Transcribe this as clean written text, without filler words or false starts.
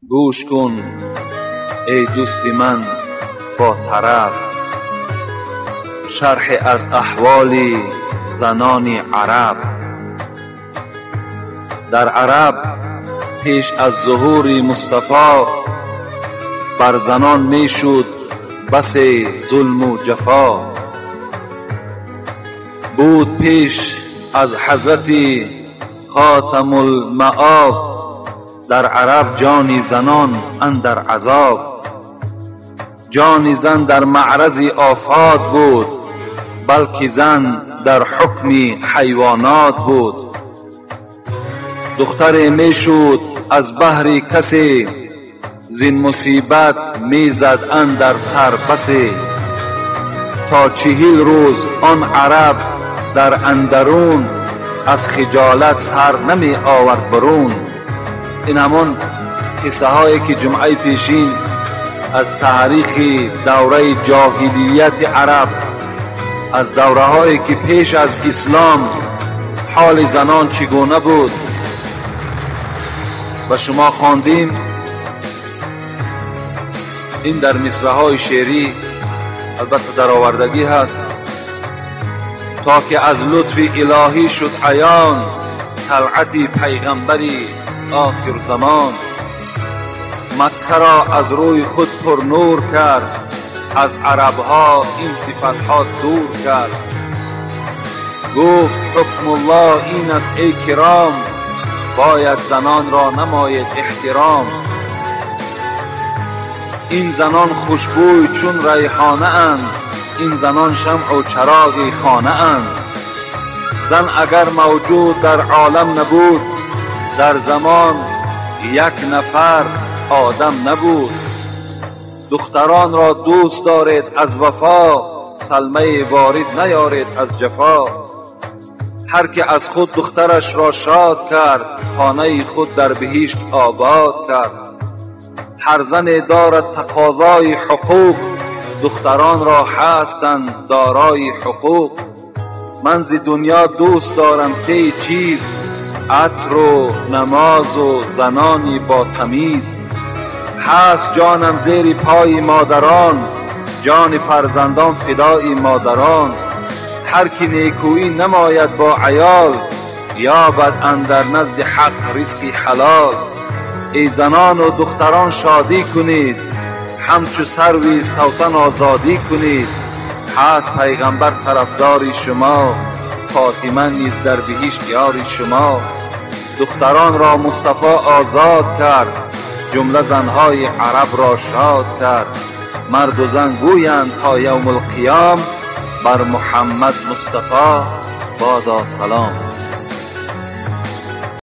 گوش کن ای دوست من با طرب، شرح از احوال زنان عرب. در عرب پیش از ظهور مصطفی بر زنان می شد بس ظلم و جفا. بود پیش از حضرت خاتم المآب در عرب جان زنان اندر عذاب. جان زن در معرض آفات بود، بلکه زن در حکم حیوانات بود. دختر می شد از بهر کسی، زین مصیبت می زد اندر سر بسی. تا 40 روز آن عرب در اندرون، از خجالت سر نمی آورد برون. این همان قصه هایی که جمعه پیشین از تاریخ دوره جاهلیت عرب، از دوره هایی که پیش از اسلام حال زنان چگونه بود و شما خواندیم. این در مصرع های شعری البته در آوردگی هست. تا که از لطف الهی شد عیان، طلعت پیغمبری آخر زمان. مکه را از روی خود پر نور کرد، از عربها این صفتها دور کرد. گفت حکم الله این است ای کرام، باید زنان را نماید احترام. این زنان خوشبوی چون ریحانه اند، این زنان شمع و چراغ خانه اند. زن اگر موجود در عالم نبود، در زمان 1 نفر آدم نبود. دختران را دوست دارید از وفا، سلمه وارد نیارید از جفا. هر که از خود دخترش را شاد کرد، خانه خود در بهشت آباد کرد. هر زن دارد تقاضای حقوق، دختران را هستند دارای حقوق. من ز دنیا دوست دارم 3 چیز، عطر و نماز و زنانی با تمیز. هست جانم زیر پای مادران، جان فرزندان فدای مادران. هر که نیکویی نماید با عیال، یابد اندر نزد حق رزق حلال. ای زنان و دختران شادی کنید، همچو سروی سوسن آزادی کنید. هست پیغمبر طرفداری شما، فاطمه نیز در بهشت یاری شما. دختران را مصطفی آزاد کرد، جمله زنهای عرب را شاد کرد. مرد و زن گویند تا یوم القیام، بر محمد مصطفی بادا سلام.